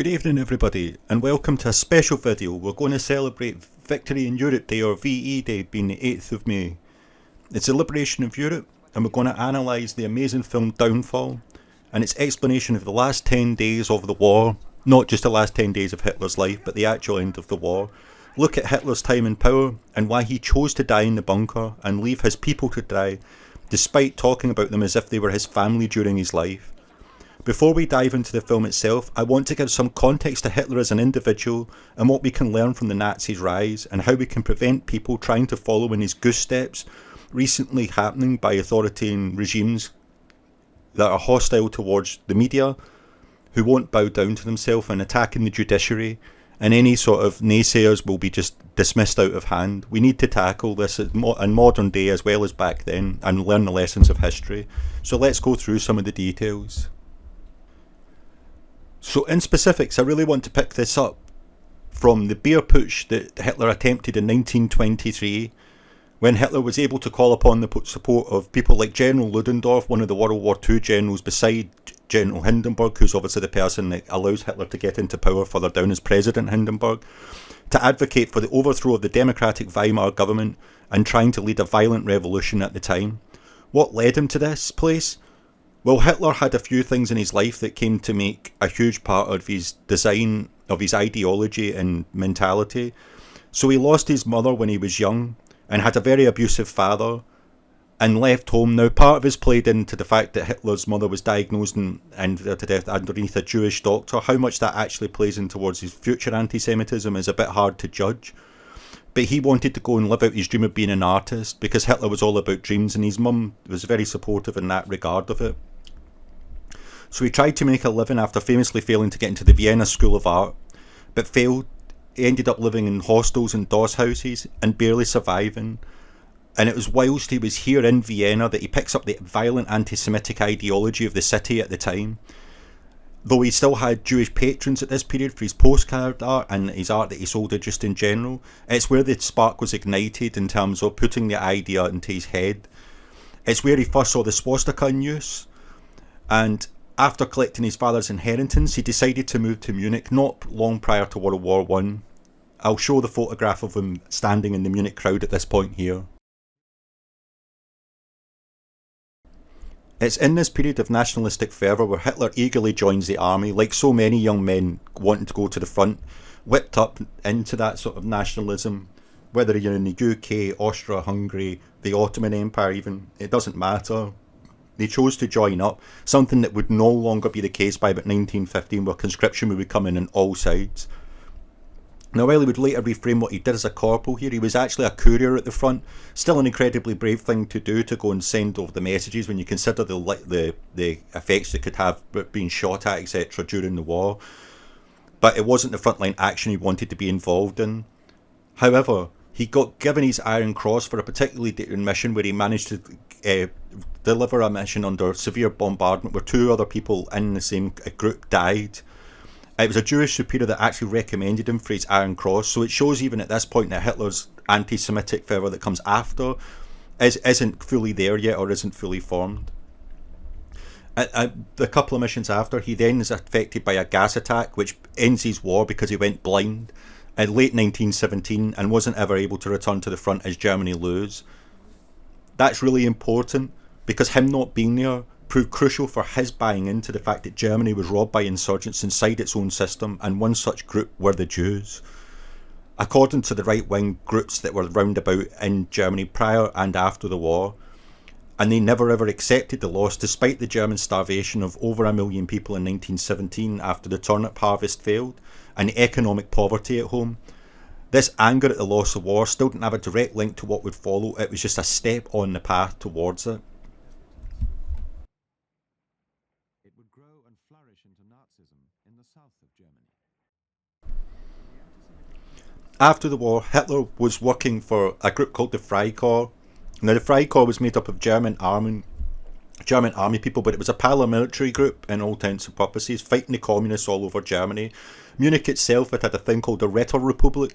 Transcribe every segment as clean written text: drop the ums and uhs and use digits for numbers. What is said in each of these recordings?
Good evening everybody, and welcome to a special video. We're going to celebrate Victory in Europe Day, or VE Day, being the 8th of May. It's the liberation of Europe, and we're going to analyse the amazing film Downfall, and its explanation of the last 10 days of the war, not just the last 10 days of Hitler's life, but the actual end of the war. Look at Hitler's time in power, and why he chose to die in the bunker, and leave his people to die, despite talking about them as if they were his family during his life. Before we dive into the film itself, I want to give some context to Hitler as an individual and what we can learn from the Nazis' rise and how we can prevent people trying to follow in his goose steps recently happening by authoritarian regimes that are hostile towards the media, who won't bow down to themselves, and attacking the judiciary, and any sort of naysayers will be just dismissed out of hand. We need to tackle this in modern day as well as back then and learn the lessons of history. So let's go through some of the details. So in specifics, I really want to pick this up from the beer putsch that Hitler attempted in 1923, when Hitler was able to call upon the support of people like General Ludendorff, one of the World War II generals, beside General Hindenburg, who's obviously the person that allows Hitler to get into power further down as President Hindenburg, to advocate for the overthrow of the democratic Weimar government and trying to lead a violent revolution at the time. What led him to this place? Well, Hitler had a few things in his life that came to make a huge part of his design, of his ideology and mentality. So he lost his mother when he was young and had a very abusive father and left home. Now, part of this played into the fact that Hitler's mother was diagnosed and to death underneath a Jewish doctor. How much that actually plays in towards his future anti-Semitism is a bit hard to judge. But he wanted to go and live out his dream of being an artist because Hitler was all about dreams, and his mum was very supportive in that regard of it. So he tried to make a living after famously failing to get into the Vienna School of Art, but failed. He ended up living in hostels and doss houses and barely surviving. And it was whilst he was here in Vienna that he picks up the violent anti-Semitic ideology of the city at the time. Though he still had Jewish patrons at this period for his postcard art and his art that he sold just in general, it's where the spark was ignited in terms of putting the idea into his head. It's where he first saw the swastika in use, and after collecting his father's inheritance, he decided to move to Munich not long prior to World War I. I'll show the photograph of him standing in the Munich crowd at this point here. It's in this period of nationalistic fervour where Hitler eagerly joins the army, like so many young men wanting to go to the front, whipped up into that sort of nationalism, whether you're in the UK, Austria-Hungary, the Ottoman Empire even, it doesn't matter. They chose to join up, something that would no longer be the case by about 1915, where conscription would be coming on all sides. Now, while he would later reframe what he did as a corporal here, he was actually a courier at the front. Still an incredibly brave thing to do, to go and send over the messages when you consider the effects it could have being shot at, etc. during the war. But it wasn't the frontline action he wanted to be involved in. However, he got given his Iron Cross for a particularly daring mission where he managed to deliver a mission under severe bombardment where two other people in the same group died. It was a Jewish superior that actually recommended him for his Iron Cross, so it shows even at this point that Hitler's anti-Semitic fervour that comes after isn't fully there yet, or isn't fully formed. The couple of missions after, he then is affected by a gas attack which ends his war because he went blind in late 1917 and wasn't ever able to return to the front as Germany lose. That's really important because him not being there proved crucial for his buying into the fact that Germany was robbed by insurgents inside its own system, and one such group were the Jews. According to the right-wing groups that were round about in Germany prior and after the war, and they never ever accepted the loss despite the German starvation of over 1 million people in 1917 after the turnip harvest failed and the economic poverty at home. This anger at the loss of war still didn't have a direct link to what would follow. It was just a step on the path towards it. It would grow and flourish into Nazism in the south of Germany. After the war, Hitler was working for a group called the Freikorps. Now, the Freikorps was made up of German army people, but it was a paramilitary group in all intents and purposes, fighting the communists all over Germany. Munich itself had a thing called the Räterepublik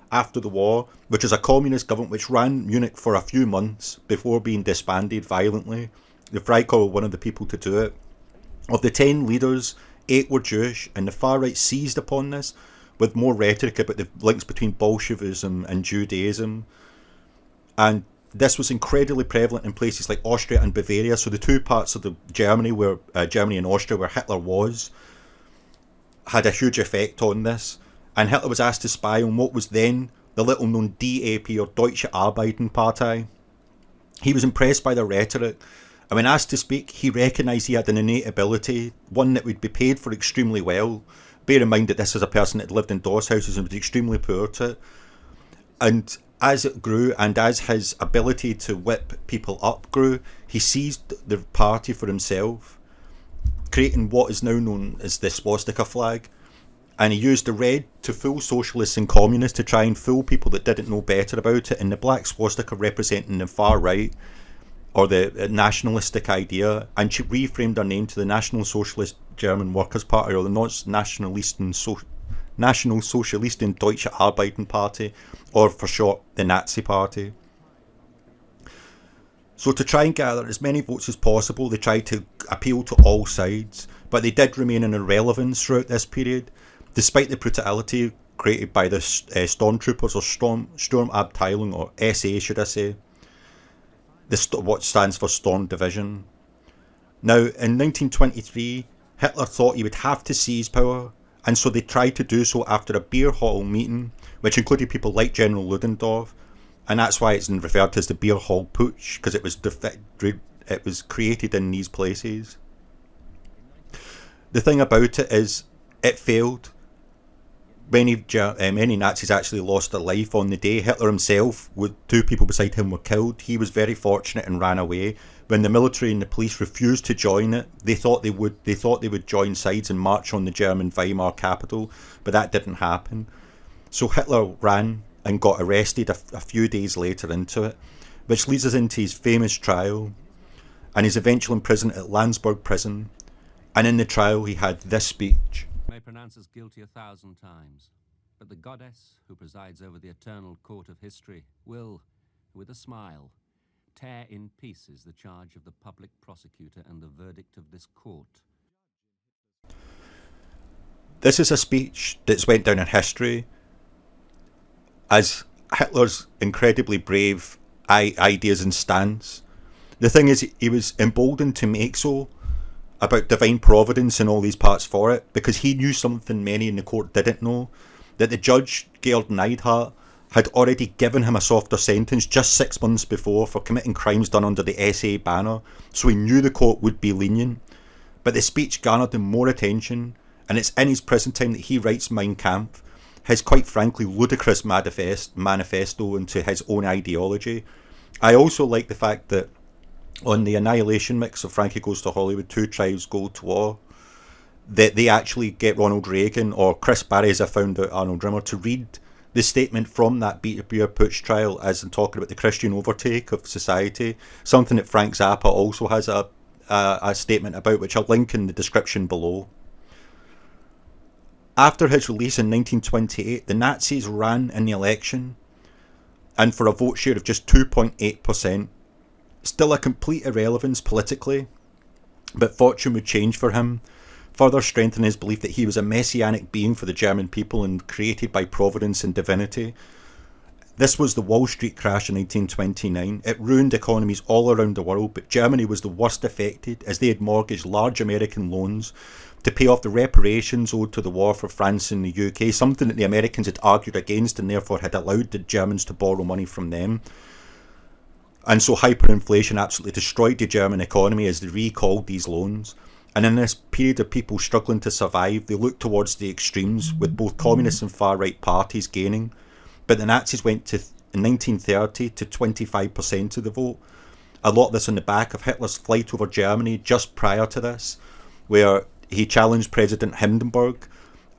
after the war, which is a communist government which ran Munich for a few months before being disbanded violently. The Freikorps were one of the people to do it. Of the 10 leaders 8 were Jewish, and the far right seized upon this with more rhetoric about the links between Bolshevism and Judaism. And this was incredibly prevalent in places like Austria and Bavaria, so the two parts of Germany and Austria where Hitler had a huge effect on this. And Hitler was asked to spy on what was then the little known DAP, or Deutsche Arbeiterpartei. He was impressed by their rhetoric, and when asked to speak, he recognised he had an innate ability, one that would be paid for extremely well. Bear in mind that this is a person that lived in doss houses and was extremely poor to it. And as it grew, and as his ability to whip people up grew, he seized the party for himself, creating what is now known as the swastika flag. And he used the red to fool socialists and communists, to try and fool people that didn't know better about it, and the black swastika representing the far right, or the nationalistic idea, and she reframed her name to the National Socialist German Workers' Party, or the National Socialisten Deutsche Arbeiterpartei, or for short, the Nazi Party. So to try and gather as many votes as possible, they tried to appeal to all sides, but they did remain in irrelevance throughout this period, despite the brutality created by the stormtroopers, or Sturmabteilung, or SA should I say, what stands for Storm Division. Now, in 1923, Hitler thought he would have to seize power, and so they tried to do so after a beer hall meeting, which included people like General Ludendorff, and that's why it's referred to as the beer hall putsch, because it was created in these places. The thing about it is, it failed. Many Nazis actually lost their life on the day. Hitler himself, with 2 people beside him, were killed. He was very fortunate and ran away. When the military and the police refused to join it, they thought they would join sides and march on the German Weimar capital, but that didn't happen. So Hitler ran and got arrested a few days later into it, which leads us into his famous trial and his eventual imprisonment at Landsberg prison. And in the trial he had this speech. May pronounce us guilty 1,000 times, but the goddess who presides over the eternal court of history will, with a smile, tear in pieces the charge of the public prosecutor and the verdict of this court. This is a speech that's went down in history as Hitler's incredibly brave ideas and stance. The thing is, he was emboldened to make so about divine providence and all these parts for it, because he knew something many in the court didn't know, that the judge, Georg Neidhardt, had already given him a softer sentence just 6 months before for committing crimes done under the SA banner, so he knew the court would be lenient. But the speech garnered him more attention, and it's in his prison time that he writes Mein Kampf, his quite frankly ludicrous manifesto into his own ideology. I also like the fact that on the Annihilation mix of Frankie Goes to Hollywood, 2 Tribes Go to War, that they actually get Ronald Reagan, or Chris Barry, as I found out, Arnold Rimmer, to read the statement from that beer putsch trial as in talking about the Christian overtake of society, something that Frank Zappa also has a statement about, which I'll link in the description below. After his release in 1928, the Nazis ran in the election, and for a vote share of just 2.8%, still a complete irrelevance politically, but fortune would change for him, further strengthening his belief that he was a messianic being for the German people and created by providence and divinity. This was the Wall Street crash in 1929. It ruined economies all around the world, but Germany was the worst affected, as they had mortgaged large American loans to pay off the reparations owed to the war for France and the UK, something that the Americans had argued against and therefore had allowed the Germans to borrow money from them. And so hyperinflation absolutely destroyed the German economy as they recalled these loans. And in this period of people struggling to survive, they looked towards the extremes, with both communist and far-right parties gaining. But the Nazis went in 1930 to 25% of the vote. A lot of this on the back of Hitler's flight over Germany just prior to this, where he challenged President Hindenburg,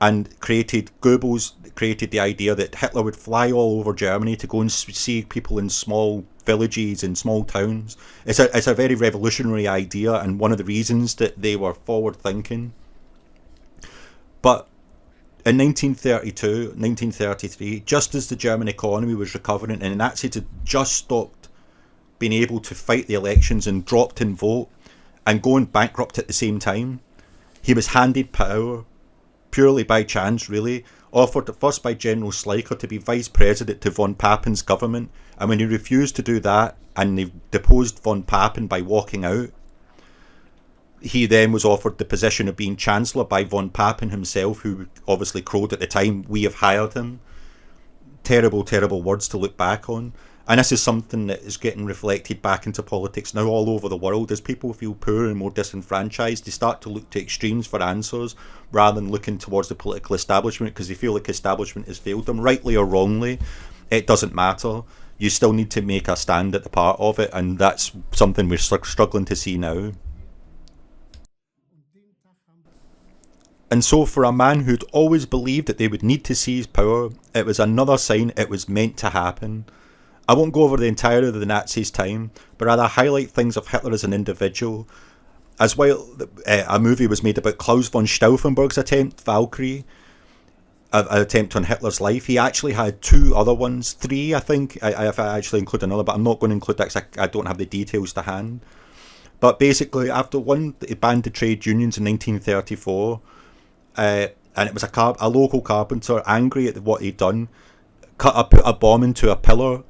and Goebbels created the idea that Hitler would fly all over Germany to go and see people in small villages and small towns. It's a very revolutionary idea, and one of the reasons that they were forward thinking. But in 1932, 1933, just as the German economy was recovering and the Nazis had just stopped being able to fight the elections and dropped in vote and going bankrupt at the same time, He was handed power purely by chance, really, offered at first by General Schleicher to be vice president to von Pappen's government, and when he refused to do that and they deposed von Papen by walking out, he then was offered the position of being chancellor by von Papen himself, who obviously crowed at the time, "We have hired him." Terrible, terrible words to look back on. And this is something that is getting reflected back into politics now all over the world. As people feel poor and more disenfranchised, they start to look to extremes for answers rather than looking towards the political establishment, because they feel like establishment has failed them, rightly or wrongly. It doesn't matter. You still need to make a stand at the part of it, and that's something we're struggling to see now. And so for a man who'd always believed that they would need to seize power, it was another sign it was meant to happen. I won't go over the entirety of the Nazis' time, but rather highlight things of Hitler as an individual. As well, a movie was made about Klaus von Stauffenberg's attempt, Valkyrie, an attempt on Hitler's life. He actually had two other ones, three I think, if I actually include another, but I'm not going to include that because I don't have the details to hand. But basically, after one, he banned the trade unions in 1934, and it was a local carpenter, angry at what he'd done, put a bomb into a pillar.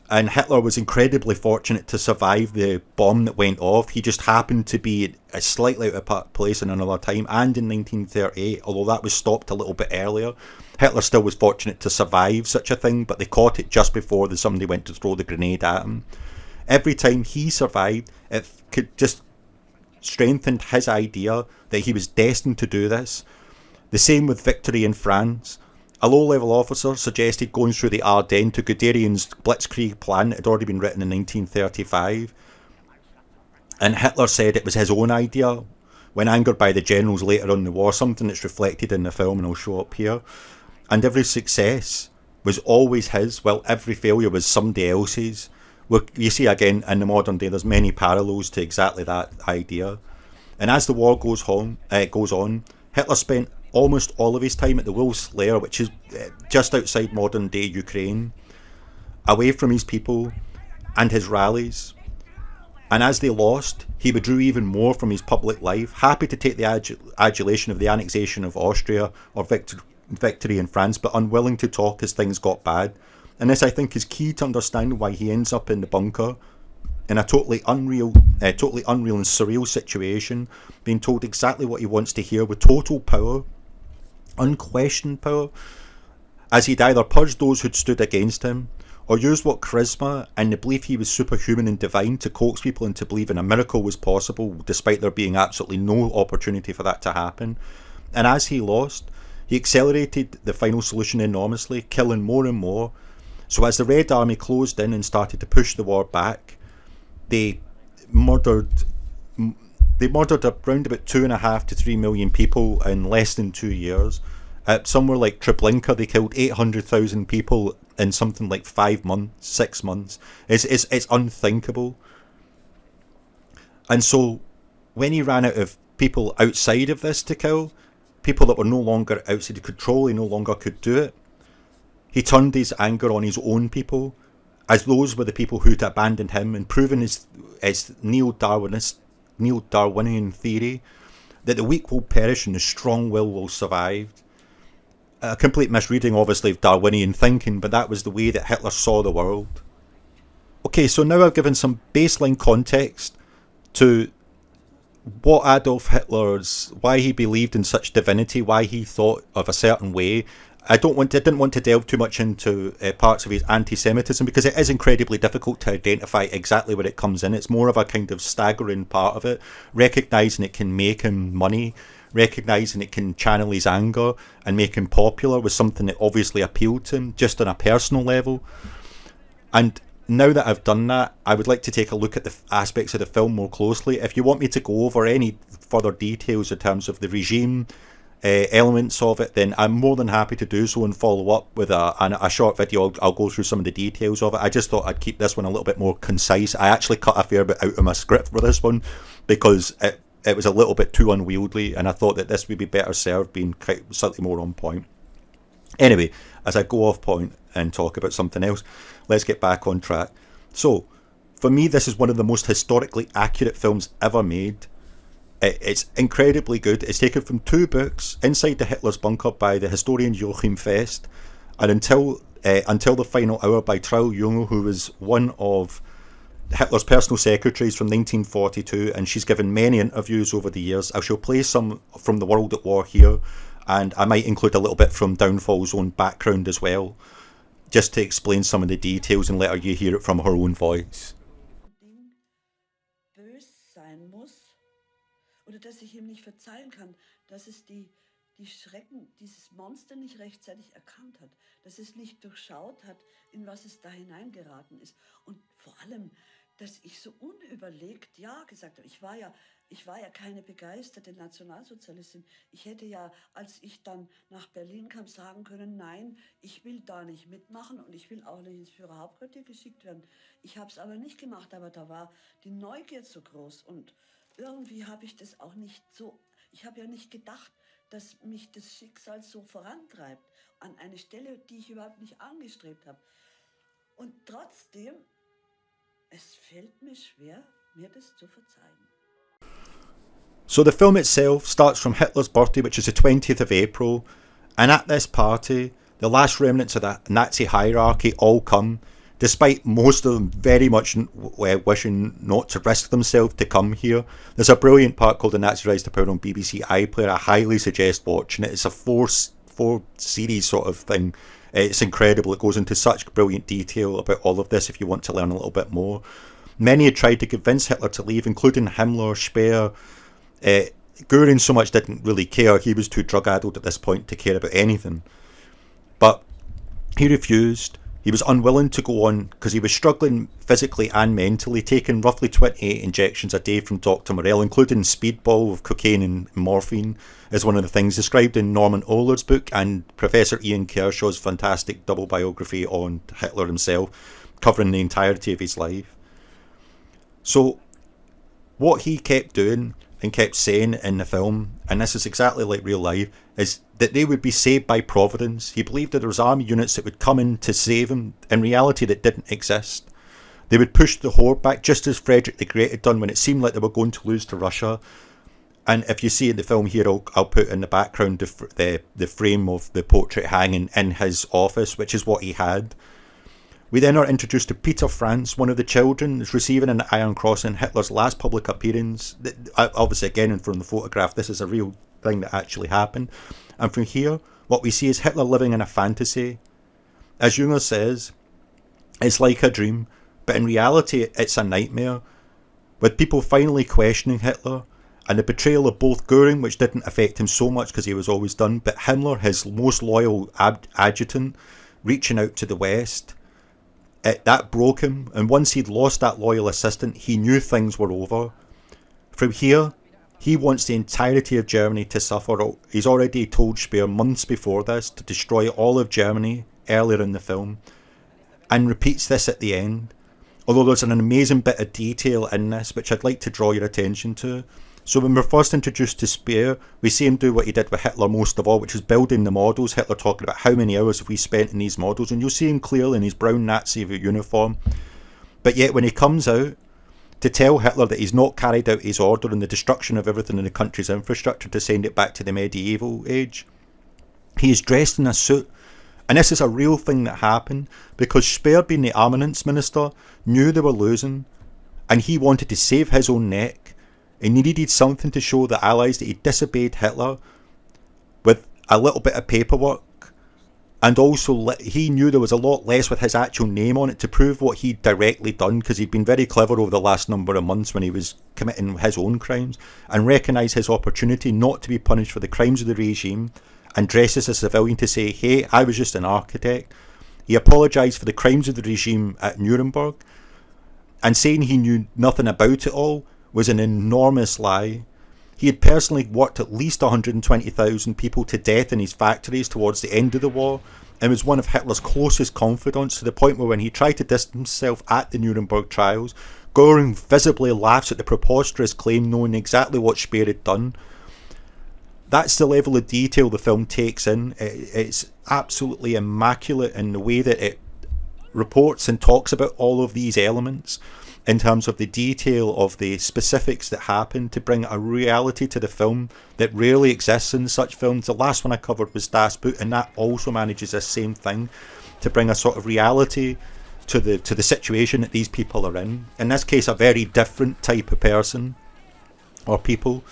And Hitler was incredibly fortunate to survive the bomb that went off. He just happened to be slightly out of place in another time, and in 1938, although that was stopped a little bit earlier. Hitler still was fortunate to survive such a thing, but they caught it just before somebody went to throw the grenade at him. Every time he survived, it could just strengthened his idea that he was destined to do this. The same with victory in France. A low-level officer suggested going through the Ardennes to Guderian's blitzkrieg plan that had already been written in 1935. And Hitler said it was his own idea, when angered by the generals later on in the war, something that's reflected in the film and I'll show up here. And every success was always his, while every failure was somebody else's. You see again, in the modern day, there's many parallels to exactly that idea. And as the war goes on, Hitler spent almost all of his time at the Wolf's Lair, which is just outside modern day Ukraine, away from his people and his rallies. And as they lost, he withdrew even more from his public life, happy to take the adulation of the annexation of Austria or victory in France, but unwilling to talk as things got bad. And this, I think, is key to understand why he ends up in the bunker in a totally unreal and surreal situation, being told exactly what he wants to hear with total power, unquestioned power, as he'd either purged those who'd stood against him, or used what charisma and the belief he was superhuman and divine to coax people into believing a miracle was possible, despite there being absolutely no opportunity for that to happen. And as he lost, he accelerated the final solution enormously, killing more and more. So as the Red Army closed in and started to push the war back, they murdered around about 2.5 to 3 million people in less than 2 years. Somewhere like Treblinka, they killed 800,000 people in something like 5 months, 6 months. It's unthinkable. And so when he ran out of people outside of this to kill, people that were no longer outside of control, he no longer could do it. He turned his anger on his own people, as those were the people who'd abandoned him, and proven his neo-Darwinian theory that the weak will perish and the strong will survive. A complete misreading, obviously, of Darwinian thinking, but that was the way that Hitler saw the world. Okay, so now I've given some baseline context to what Adolf Hitler's, why he believed in such divinity, why he thought of a certain way. I didn't want to delve too much into parts of his anti-Semitism, because it is incredibly difficult to identify exactly where it comes in. It's more of a kind of staggering part of it, recognising it can make him money, recognising it can channel his anger and make him popular was something that obviously appealed to him, just on a personal level. And now that I've done that, I would like to take a look at the aspects of the film more closely. If you want me to go over any further details in terms of the regime, elements of it, then I'm more than happy to do so and follow up with a short video. I'll go through some of the details of it. I just thought I'd keep this one a little bit more concise. I actually cut a fair bit out of my script for this one because it was a little bit too unwieldy, and I thought that this would be better served being slightly more on point. Anyway, as I go off point and talk about something else, let's get back on track. So, for me, this is one of the most historically accurate films ever made. It's incredibly good. It's taken from two books, Inside the Hitler's Bunker by the historian Joachim Fest, and Until the Final Hour by Traul Junge, who was one of Hitler's personal secretaries from 1942, and she's given many interviews over the years. I shall play some from The World at War here, and I might include a little bit from Downfall's own background as well, just to explain some of the details and let you hear it from her own voice. Ding bös sein muss oder dass ich ihm nicht verzeihen kann, dass es die Schrecken, dieses Monster nicht rechtzeitig erkannt hat, dass es nicht durchschaut hat, in was es da hineingeraten ist und vor allem, dass ich so unüberlegt ja gesagt habe. Ich war ja keine begeisterte Nationalsozialistin. Ich hätte ja, als ich dann nach Berlin kam, sagen können, nein, ich will da nicht mitmachen und ich will auch nicht ins Führerhauptquartier geschickt werden. Ich habe es aber nicht gemacht, aber da war die Neugier so groß und irgendwie habe ich das auch nicht so, ich habe ja nicht gedacht, dass mich das Schicksal so vorantreibt, an eine Stelle, die ich überhaupt nicht angestrebt habe. Und trotzdem, es fällt mir schwer, mir das zu verzeihen. So the film itself starts from Hitler's birthday, which is the 20th of April, and at this party, the last remnants of the Nazi hierarchy all come, despite most of them very much wishing not to risk themselves to come here. There's a brilliant part called The Nazi Rise to Power on BBC iPlayer. I highly suggest watching it. It's a four series sort of thing. It's incredible. It goes into such brilliant detail about all of this if you want to learn a little bit more. Many had tried to convince Hitler to leave, including Himmler, Speer. Göring so much didn't really care. He was too drug-addled at this point to care about anything. But he refused. He was unwilling to go on because he was struggling physically and mentally, taking roughly 28 injections a day from Dr. Morell, including speedball of cocaine and morphine, is one of the things described in Norman Ohler's book and Professor Ian Kershaw's fantastic double biography on Hitler himself, covering the entirety of his life. So what he kept doing and kept saying in the film, and this is exactly like real life, is that they would be saved by Providence. He believed that there was army units that would come in to save him, in reality that didn't exist. They would push the horde back, just as Frederick the Great had done when it seemed like they were going to lose to Russia. And if you see in the film here, I'll put in the background the frame of the portrait hanging in his office, which is what he had. We then are introduced to Peter Franz, one of the children, is receiving an Iron Cross in Hitler's last public appearance. Obviously, again, from the photograph, this is a real thing that actually happened. And from here, what we see is Hitler living in a fantasy. As Junge says, it's like a dream, but in reality, it's a nightmare, with people finally questioning Hitler, and the betrayal of both Göring, which didn't affect him so much because he was always done, but Himmler, his most loyal adjutant, reaching out to the West. That broke him, and once he'd lost that loyal assistant, he knew things were over. From here, he wants the entirety of Germany to suffer. He's already told Speer months before this to destroy all of Germany earlier in the film, and repeats this at the end. Although there's an amazing bit of detail in this which I'd like to draw your attention to. So when we're first introduced to Speer, we see him do what he did with Hitler most of all, which is building the models. Hitler talking about how many hours have we spent in these models, and you'll see him clearly in his brown Nazi uniform. But yet when he comes out to tell Hitler that he's not carried out his order and the destruction of everything in the country's infrastructure to send it back to the medieval age, he is dressed in a suit. And this is a real thing that happened because Speer, being the armaments minister, knew they were losing, and he wanted to save his own neck. And he needed something to show the Allies that he disobeyed Hitler with a little bit of paperwork. And also he knew there was a lot less with his actual name on it to prove what he'd directly done, because he'd been very clever over the last number of months when he was committing his own crimes, and recognised his opportunity not to be punished for the crimes of the regime and dress as a civilian to say, hey, I was just an architect. He apologised for the crimes of the regime at Nuremberg, and saying he knew nothing about it all was an enormous lie. He had personally worked at least 120,000 people to death in his factories towards the end of the war, and was one of Hitler's closest confidants, to the point where when he tried to distance himself at the Nuremberg trials, Göring visibly laughs at the preposterous claim, knowing exactly what Speer had done. That's the level of detail the film takes in. It's absolutely immaculate in the way that it reports and talks about all of these elements in terms of the detail of the specifics that happen to bring a reality to the film that rarely exists in such films. The last one I covered was Das Boot, and that also manages the same thing, to bring a sort of reality to the situation that these people are in. In this case, a very different type of person or people.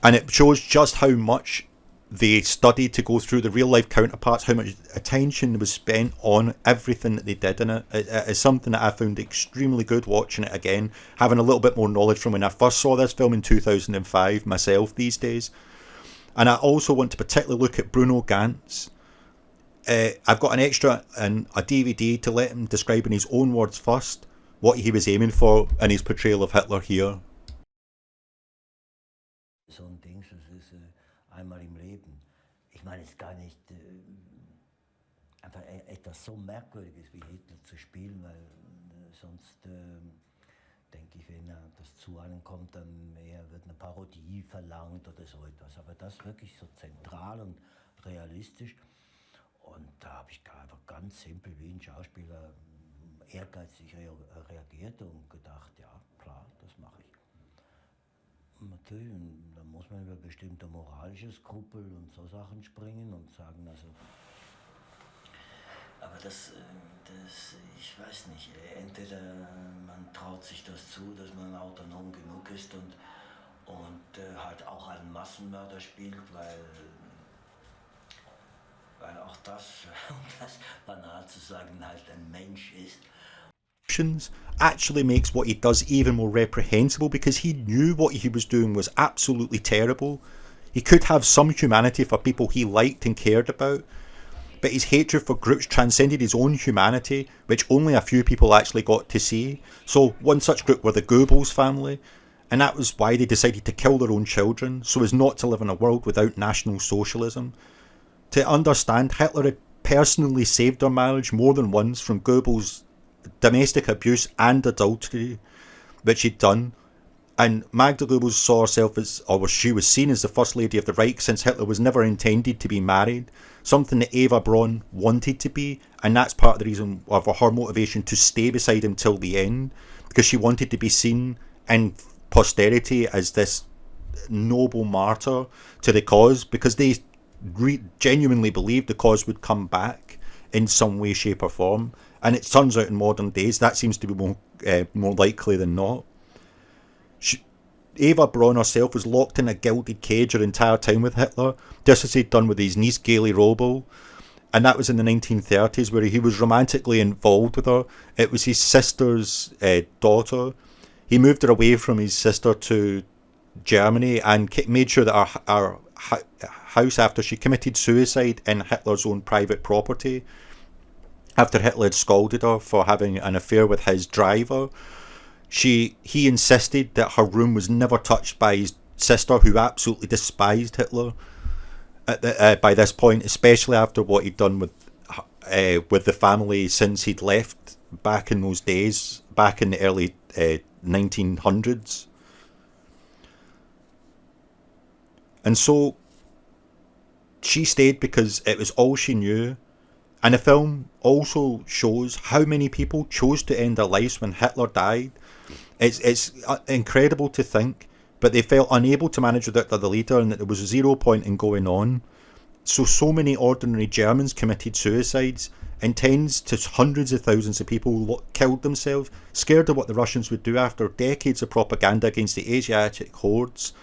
And it shows just how much they studied to go through the real life counterparts, how much attention was spent on everything that they did in it. It's something that I found extremely good watching it again, having a little bit more knowledge from when I first saw this film in 2005 myself these days. And I also want to particularly look at Bruno Ganz. I've got an extra and a DVD to let him describe in his own words first what he was aiming for in his portrayal of Hitler here. So ein Ding, das ist einmal im Leben. Ich meine, es ist gar nicht einfach etwas so Merkwürdiges wie Hitler zu spielen, weil sonst denke ich, wenn das zu einem kommt, dann eher wird eine Parodie verlangt oder so etwas. Aber das wirklich so zentral und realistisch. Und da habe ich einfach ganz simpel wie ein Schauspieler ehrgeizig reagiert und gedacht, ja klar, das mache ich. Natürlich, da muss man über bestimmte moralische Skrupel und so Sachen springen und sagen, also. Aber das, ich weiß nicht, entweder man traut sich das zu, dass man autonom genug ist und halt auch einen Massenmörder spielt, weil auch das, um das banal zu sagen, halt ein Mensch ist. Actually makes what he does even more reprehensible, because he knew what he was doing was absolutely terrible. He could have some humanity for people he liked and cared about, but his hatred for groups transcended his own humanity, which only a few people actually got to see. So one such group were the Goebbels family, and that was why they decided to kill their own children, so as not to live in a world without National Socialism. To understand, Hitler had personally saved their marriage more than once from Goebbels' domestic abuse and adultery, which he'd done. And Magda Goebbels saw herself as, or she was seen as, the First Lady of the Reich, since Hitler was never intended to be married, something that Eva Braun wanted to be, and that's part of the reason of her motivation to stay beside him till the end, because she wanted to be seen in posterity as this noble martyr to the cause, because they genuinely believed the cause would come back in some way, shape or form. And it turns out in modern days that seems to be more likely than not. Eva Braun herself was locked in a gilded cage her entire time with Hitler, just as he'd done with his niece Gaily Robel. And that was in the 1930s, where he was romantically involved with her. It was his sister's daughter. He moved her away from his sister to Germany and made sure that our house, after she committed suicide in Hitler's own private property, after Hitler had scolded her for having an affair with his driver, he insisted that her room was never touched by his sister, who absolutely despised Hitler by this point, especially after what he'd done with the family since he'd left back in those days, back in the early 1900s. And so she stayed because it was all she knew. And the film also shows how many people chose to end their lives when Hitler died. It's incredible to think, but they felt unable to manage without the leader, and that there was zero point in going on. So many ordinary Germans committed suicides, and tens to hundreds of thousands of people killed themselves, scared of what the Russians would do after decades of propaganda against the Asiatic hordes.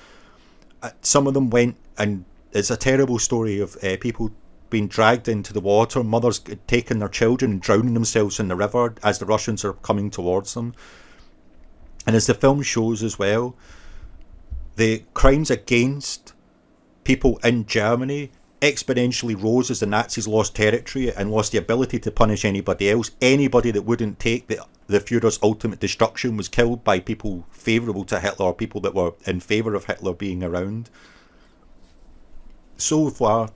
Some of them went, and it's a terrible story of people being dragged into the water, mothers taking their children and drowning themselves in the river as the Russians are coming towards them. And as the film shows as well, the crimes against people in Germany exponentially rose as the Nazis lost territory and lost the ability to punish anybody else. Anybody that wouldn't take the Führer's ultimate destruction was killed by people favourable to Hitler, or people that were in favour of Hitler being around. So far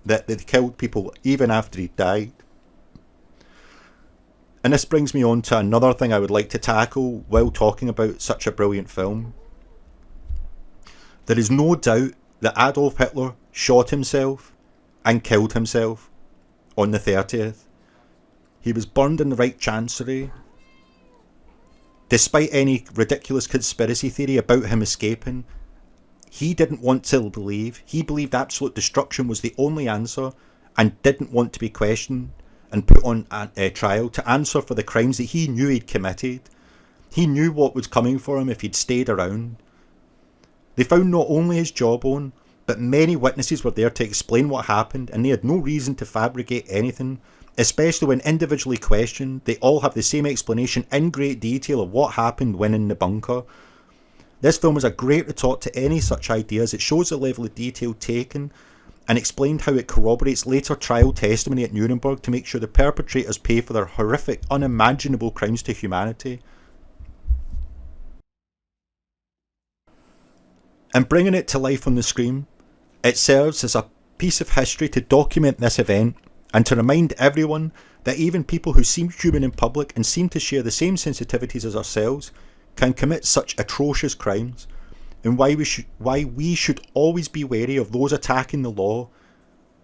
that they killed people even after he died. And this brings me on to another thing I would like to tackle while talking about such a brilliant film. There is no doubt that Adolf Hitler shot himself and killed himself on the 30th. He was burned in the Reich Chancery. Despite any ridiculous conspiracy theory about him escaping, he didn't want to believe. He believed absolute destruction was the only answer and didn't want to be questioned and put on a trial to answer for the crimes that he knew he'd committed. He knew what was coming for him if he'd stayed around. They found not only his jawbone, but many witnesses were there to explain what happened, and they had no reason to fabricate anything, especially when individually questioned. They all have the same explanation in great detail of what happened when in the bunker. This film is a great retort to any such ideas. It shows the level of detail taken and explained how it corroborates later trial testimony at Nuremberg to make sure the perpetrators pay for their horrific, unimaginable crimes to humanity. And bringing it to life on the screen, it serves as a piece of history to document this event and to remind everyone that even people who seem human in public and seem to share the same sensitivities as ourselves can commit such atrocious crimes, and why we should always be wary of those attacking the law,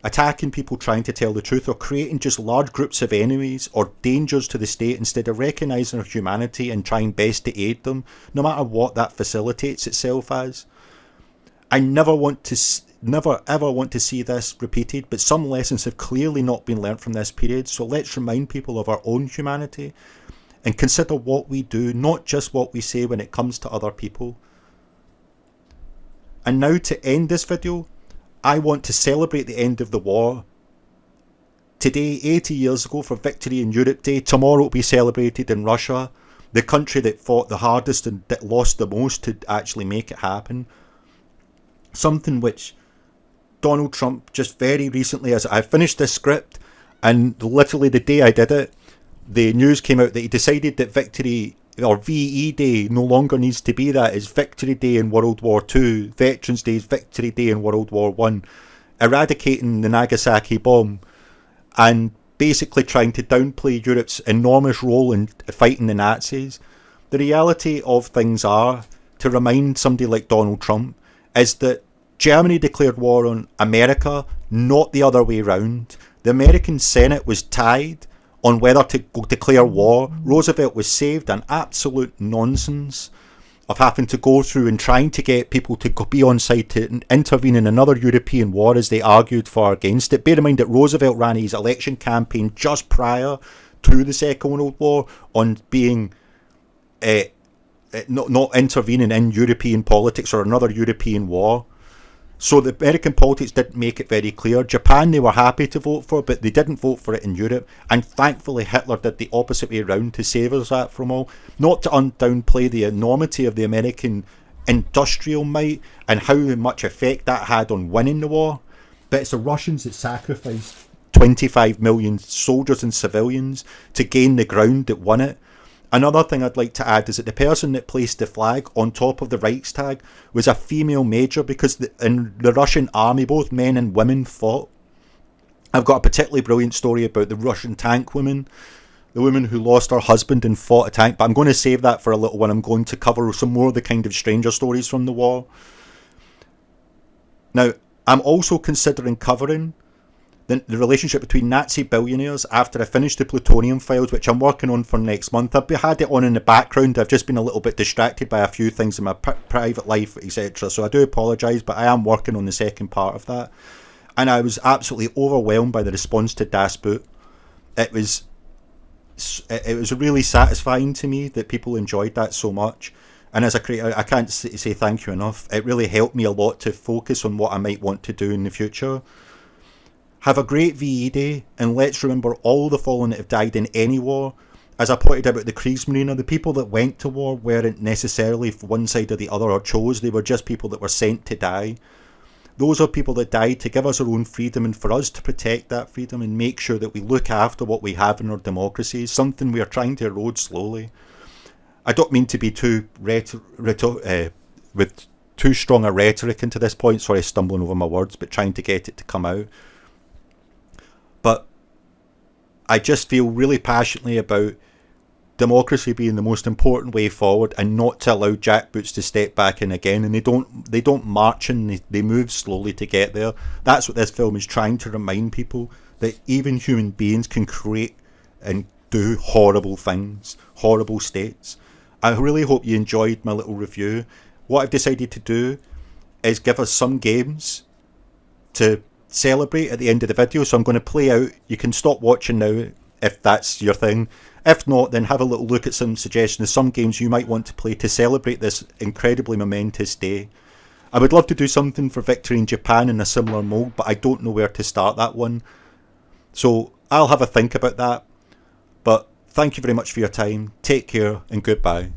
attacking people trying to tell the truth, or creating just large groups of enemies or dangers to the state instead of recognising their humanity and trying best to aid them, no matter what that facilitates itself as. I never ever want to see this repeated, but some lessons have clearly not been learnt from this period, so let's remind people of our own humanity and consider what we do, not just what we say when it comes to other people. And now to end this video, I want to celebrate the end of the war. Today, 80 years ago, for Victory in Europe Day, tomorrow will be celebrated in Russia, the country that fought the hardest and that lost the most to actually make it happen. Something which Donald Trump just very recently, as I finished this script, and literally the day I did it, the news came out that he decided that Victory, or VE Day, no longer needs to be that. It's Victory Day in World War II, Veterans Day is Victory Day in World War I, eradicating the Nagasaki bomb and basically trying to downplay Europe's enormous role in fighting the Nazis. The reality of things are, to remind somebody like Donald Trump, is that Germany declared war on America, not the other way round. The American Senate was tied on whether to declare war. Roosevelt was saved an absolute nonsense of having to go through and trying to get people to be on side to intervene in another European war as they argued for against it. Bear in mind that Roosevelt ran his election campaign just prior to the Second World War on being not intervening in European politics or another European war. So the American politics didn't make it very clear. Japan they were happy to vote for, but they didn't vote for it in Europe. And thankfully Hitler did the opposite way around to save us that from all. Not to downplay the enormity of the American industrial might and how much effect that had on winning the war. But it's the Russians that sacrificed 25 million soldiers and civilians to gain the ground that won it. Another thing I'd like to add is that the person that placed the flag on top of the Reichstag was a female major, because in the Russian army both men and women fought. I've got a particularly brilliant story about the Russian tank woman, the woman who lost her husband and fought a tank, but I'm going to save that for a little when I'm going to cover some more of the kind of stranger stories from the war. Now, I'm also considering covering the relationship between Nazi billionaires after I finish the plutonium files, which I'm working on for next month. I've had it on in the background. I've just been a little bit distracted by a few things in my private life, etc. So I do apologise, but I am working on the second part of that. And I was absolutely overwhelmed by the response to Das Boot. It was really satisfying to me that people enjoyed that so much. And as a creator, I can't say thank you enough. It really helped me a lot to focus on what I might want to do in the future. Have a great VE Day, and let's remember all the fallen that have died in any war. As I pointed out about the Kriegsmarine, the people that went to war weren't necessarily one side or the other or chose, they were just people that were sent to die. Those are people that died to give us our own freedom and for us to protect that freedom and make sure that we look after what we have in our democracy, something we are trying to erode slowly. I don't mean to be too with too strong a rhetoric into this point, sorry, stumbling over my words, but trying to get it to come out. But I just feel really passionately about democracy being the most important way forward, and not to allow jackboots to step back in again. And they don't march in, they move slowly to get there. That's what this film is trying to remind people, that even human beings can create and do horrible things, horrible states. I really hope you enjoyed my little review. What I've decided to do is give us some games to celebrate at the end of the video, so I'm going to play out. You can stop watching now if that's your thing. If not, then have a little look at some suggestions, some games you might want to play to celebrate this incredibly momentous day. I would love to do something for Victory in Japan in a similar mould, but I don't know where to start that one. So I'll have a think about that. But thank you very much for your time. Take care and goodbye.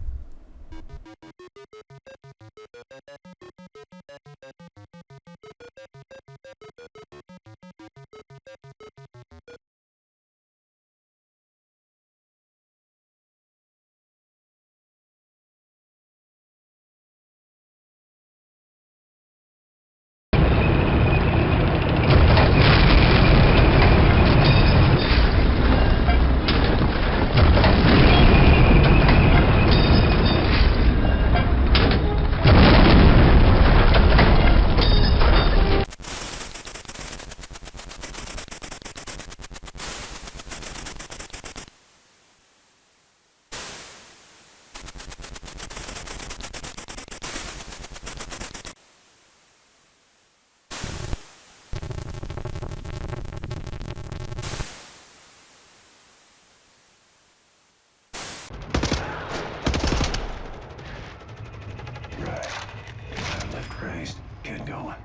Left raised, get going.